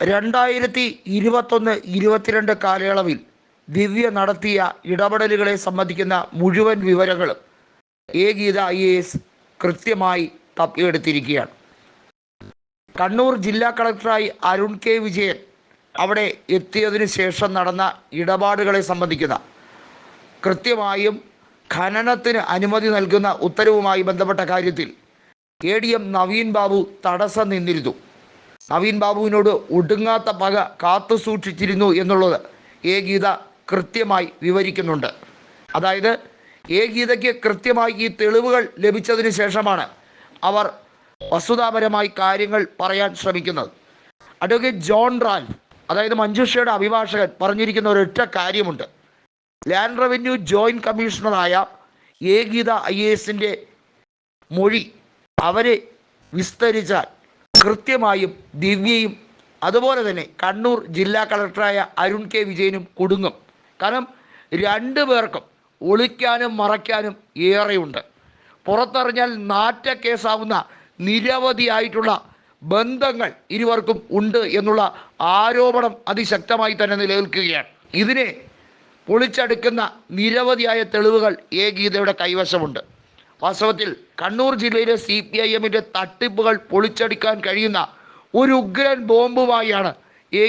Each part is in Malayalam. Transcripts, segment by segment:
2021-22 കാലയളവിൽ ദിവ്യ നടത്തിയ ഇടപെടലുകളെ സംബന്ധിക്കുന്ന മുഴുവൻ വിവരങ്ങളും ഗീത IAS കൃത്യമായി തപ്പിയെടുത്തിരിക്കുകയാണ്. കണ്ണൂർ ജില്ലാ കളക്ടറായി അരുൺ K. വിജയൻ അവിടെ എത്തിയതിനു ശേഷം നടന്ന ഇടപാടുകളെ സംബന്ധിക്കുന്ന കൃത്യമായും ഖനനത്തിന് അനുമതി നൽകുന്ന ഉത്തരവുമായി ബന്ധപ്പെട്ട കാര്യത്തിൽ ADM നവീൻ ബാബു തടസ്സം നിന്നിരുന്നു. നവീൻ ബാബുവിനോട് ഒടുങ്ങാത്ത പക കാത്തു സൂക്ഷിച്ചിരുന്നു എന്നുള്ളത് ഗീത കൃത്യമായി വിവരിക്കുന്നുണ്ട്. അതായത് ഗീതയ്ക്ക് കൃത്യമായി ഈ തെളിവുകൾ ലഭിച്ചതിന് ശേഷമാണ് അവർ വസ്തുതാപരമായി കാര്യങ്ങൾ പറയാൻ ശ്രമിക്കുന്നത്. അഡ്വക്കേറ്റ് ജോൺ റാൽഫ്, അതായത് മഞ്ജുഷയുടെ അഭിഭാഷകൻ, പറഞ്ഞിരിക്കുന്ന ഒരൊറ്റ കാര്യമുണ്ട്. ലാൻഡ് റവന്യൂ ജോയിൻറ്റ് കമ്മീഷണറായ ഗീത IASന്റെ മൊഴി അവരെ വിസ്തരിച്ചാൽ കൃത്യമായും ദിവ്യയും അതുപോലെ തന്നെ കണ്ണൂർ ജില്ലാ കളക്ടറായ അരുൺ K. വിജയനും കുടുങ്ങും. കാരണം രണ്ടു പേർക്കും ഒളിക്കാനും മറയ്ക്കാനും ഏറെയുണ്ട്. പുറത്തറിഞ്ഞാൽ നാറ്റക്കേസാവുന്ന നിരവധിയായിട്ടുള്ള ബന്ധങ്ങൾ ഇരുവർക്കും ഉണ്ട് എന്നുള്ള ആരോപണം അതിശക്തമായി തന്നെ നിലനിൽക്കുകയാണ്. ഇതിനെ പൊളിച്ചെടുക്കുന്ന നിരവധിയായ തെളിവുകൾ ഗീതയുടെ കൈവശമുണ്ട്. വാസ്തവത്തിൽ കണ്ണൂർ ജില്ലയിലെ CPIMന്റെ തട്ടിപ്പുകൾ പൊളിച്ചെടുക്കാൻ കഴിയുന്ന ഒരു ഉഗ്രൻ ബോംബുമായാണ്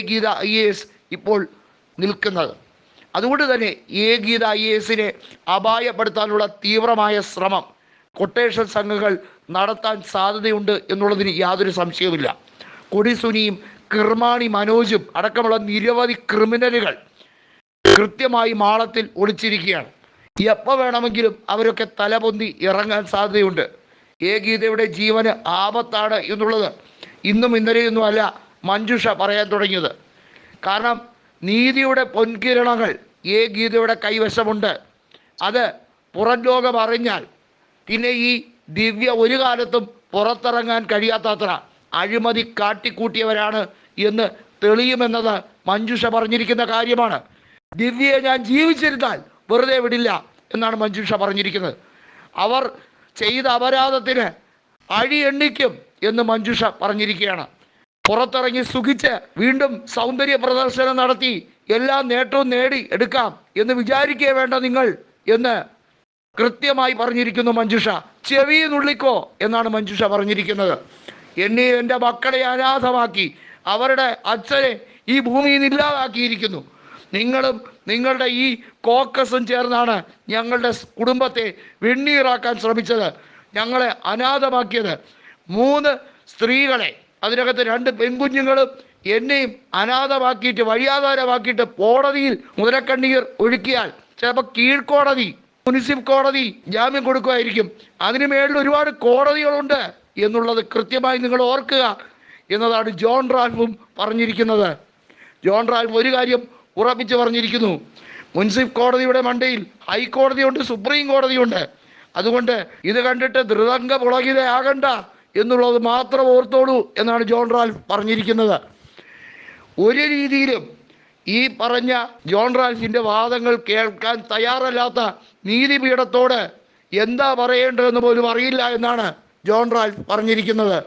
ഗീത IAS ഇപ്പോൾ നിൽക്കുന്നത്. അതുകൊണ്ട് തന്നെ ഗീത IASനെ അപായപ്പെടുത്താനുള്ള തീവ്രമായ ശ്രമം കൊട്ടേഷൻ സംഘങ്ങൾ നടത്താൻ സാധ്യതയുണ്ട് എന്നുള്ളതിന് യാതൊരു സംശയവുമില്ല. കൊടിസുനിയും കിർമാണി മനോജും അടക്കമുള്ള നിരവധി ക്രിമിനലുകൾ കൃത്യമായി മാളത്തിൽ ഒളിച്ചിരിക്കുകയാണ്. എപ്പോൾ വേണമെങ്കിലും അവരൊക്കെ തലപൊന്തി ഇറങ്ങാൻ സാധ്യതയുണ്ട്. ഗീതയുടെ ജീവന് ആപത്താണ് എന്നുള്ളത് ഇന്നും ഇന്നലെയൊന്നും അല്ല മഞ്ജുഷ പറയാൻ തുടങ്ങിയത്. കാരണം നീതിയുടെ പൊൻകിരണങ്ങൾ ഗീതയുടെ കൈവശമുണ്ട്. അത് പുറം ലോകം അറിഞ്ഞാൽ പിന്നെ ഈ ദിവ്യ ഒരു കാലത്തും പുറത്തിറങ്ങാൻ കഴിയാത്തത്ര അഴിമതി കാട്ടിക്കൂട്ടിയവരാണ് എന്ന് തെളിയുമെന്നത് മഞ്ജുഷ പറഞ്ഞിരിക്കുന്ന കാര്യമാണ്. ദിവ്യയെ ഞാൻ ജീവിച്ചിരുന്നാൽ വെറുതെ വിടില്ല എന്നാണ് മഞ്ജുഷ പറഞ്ഞിരിക്കുന്നത്. അവർ ചെയ്ത അപരാധത്തിന് അഴി എണ്ണിക്കും എന്ന് മഞ്ജുഷ പറഞ്ഞിരിക്കുകയാണ്. പുറത്തിറങ്ങി സുഖിച്ച് വീണ്ടും സൗന്ദര്യ പ്രദർശനം നടത്തി എല്ലാ നേട്ടവും നേടി എടുക്കാം എന്ന് വിചാരിക്കേ വേണ്ട നിങ്ങൾ എന്ന് കൃത്യമായി പറഞ്ഞിരിക്കുന്നു മഞ്ജുഷ. ചെവി നുള്ളിക്കോ എന്നാണ് മഞ്ജുഷ പറഞ്ഞിരിക്കുന്നത്. എന്നെയും എൻ്റെ മക്കളെ അനാഥമാക്കി അവരുടെ അച്ഛനെ ഈ ഭൂമിയിൽ നിന്ന് ഇല്ലാതാക്കിയിരിക്കുന്നു. നിങ്ങളും നിങ്ങളുടെ ഈ കോക്കസും ചേർന്നാണ് ഞങ്ങളുടെ കുടുംബത്തെ വെണ്ണീറാക്കാൻ ശ്രമിച്ചത്, ഞങ്ങളെ അനാഥമാക്കിയത്. 3 സ്ത്രീകളെ, അതിനകത്ത് 2 പെൺകുഞ്ഞുങ്ങളും എന്നെയും അനാഥമാക്കിയിട്ട് വഴിയാധാരമാക്കിയിട്ട് കോടതിയിൽ മുതലക്കണ്ണീർ ഒഴുക്കിയാൽ ചിലപ്പോൾ കീഴ്ക്കോടതി, മുനിസിപ്പൽ കോടതി ജാമ്യം കൊടുക്കുമായിരിക്കും. അതിന് മേളിൽ ഒരുപാട് കോടതികളുണ്ട് എന്നുള്ളത് കൃത്യമായി നിങ്ങൾ ഓർക്കുക എന്നതാണ് ജോൺ റാൽഫും പറഞ്ഞിരിക്കുന്നത്. ജോൺ റാൽഫ് ഒരു കാര്യം ഉറപ്പിച്ച് പറഞ്ഞിരിക്കുന്നു. മുനിസിപ്പൽ കോടതിയുടെ മണ്ടയിൽ ഹൈക്കോടതിയുണ്ട്, സുപ്രീം കോടതിയുണ്ട്. അതുകൊണ്ട് ഇത് കണ്ടിട്ട് ധൃതംഗ പുളകിതയാകണ്ട എന്നുള്ളത് മാത്രം ഓർത്തോളൂ എന്നാണ് ജോൺ റാൽഫ് പറഞ്ഞിരിക്കുന്നത്. ഒരു രീതിയിലും ഈ പറഞ്ഞ ജോൺ റാൽഫിൻ്റെ വാദങ്ങൾ കേൾക്കാൻ തയ്യാറല്ലാത്ത നീതിപീഠത്തോട് എന്താ പറയേണ്ടതെന്ന് പോലും അറിയില്ല എന്നാണ് ജോൺ റാൽഫ് പറഞ്ഞിരിക്കുന്നത്.